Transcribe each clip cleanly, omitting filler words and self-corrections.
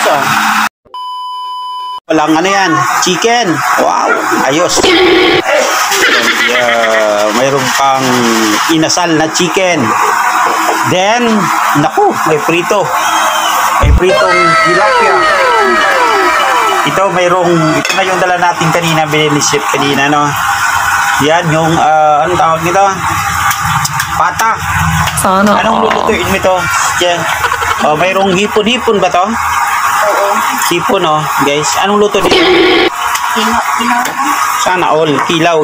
So, walang ano yan, chicken. Wow, ayos. Mayroon pang inasal na chicken. Then, naku, may prito. May pritong tilapia. Ito na yung dala natin kanina, binilisip kanina, no? Yan, yung, anong tawag nito? Pata. Sana. Anong lulutuin mo ito? Yan. Mayroong hipon-hipon ba to? Oo. Hipon, oh, guys. Anong luto dito? Kilaw. Sana all. Kilaw.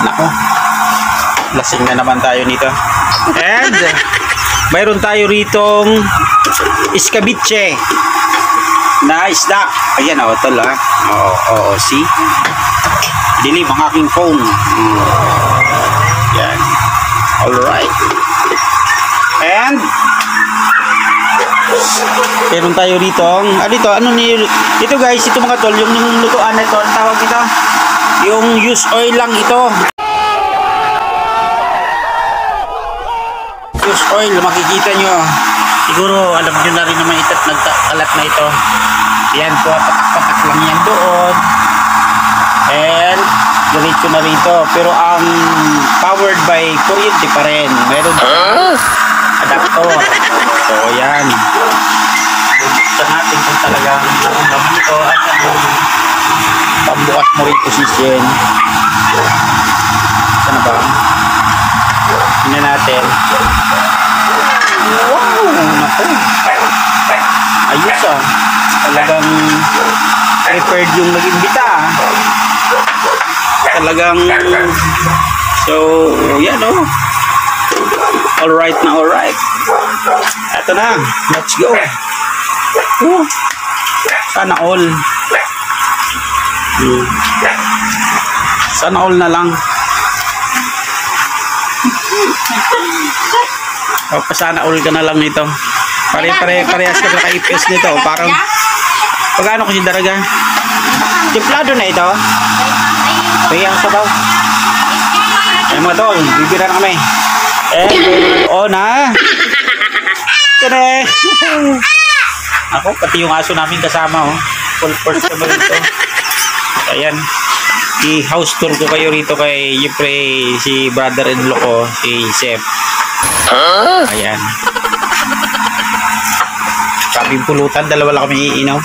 Nako. Lasing na naman tayo nito. And, mayroon tayo ritong iskabiche na isda. Ayan, tol, ha. Oo, see? Dilim ang aking phone. Yan. Alright. And, meron tayo rito. Ito guys, ito mga tol, yung lutuan na ito, ang tawag ito, yung use oil lang ito. Use oil, makikita nyo. Siguro, alam nyo na rin naman ito at nagkakalat na ito. Yan po, patak-patak lang yan doon. And, diretso na rito. Pero ang powered by kuryente pa rin. Meron adaptor. So, yan. Buksan natin kung talagang naman ito at ang pambukas mo rin position. Saan ba? Tingnan natin. Wow! Naku! Ayos ah. Talagang prepared yung nag-imbita. Talagang so, yan oh. Alright na alright. Ito na. Let's go. Sana all. Sana all na lang. Sana all ka na lang nito. Parehas ka na ka-IPS nito. Parang pagano kasi daraga? Timplado na ito. Kaya ang sabaw. Ay mga tol, bibira na kami. Na. Tere. Ako, pati yung aso namin kasama, oh. Full force naman ito. Ayan. I-house tour ko kayo rito kay si brother-in-law ko, si Chef. Ayan. Sabing pulutan, dalawa lang kami iinaw.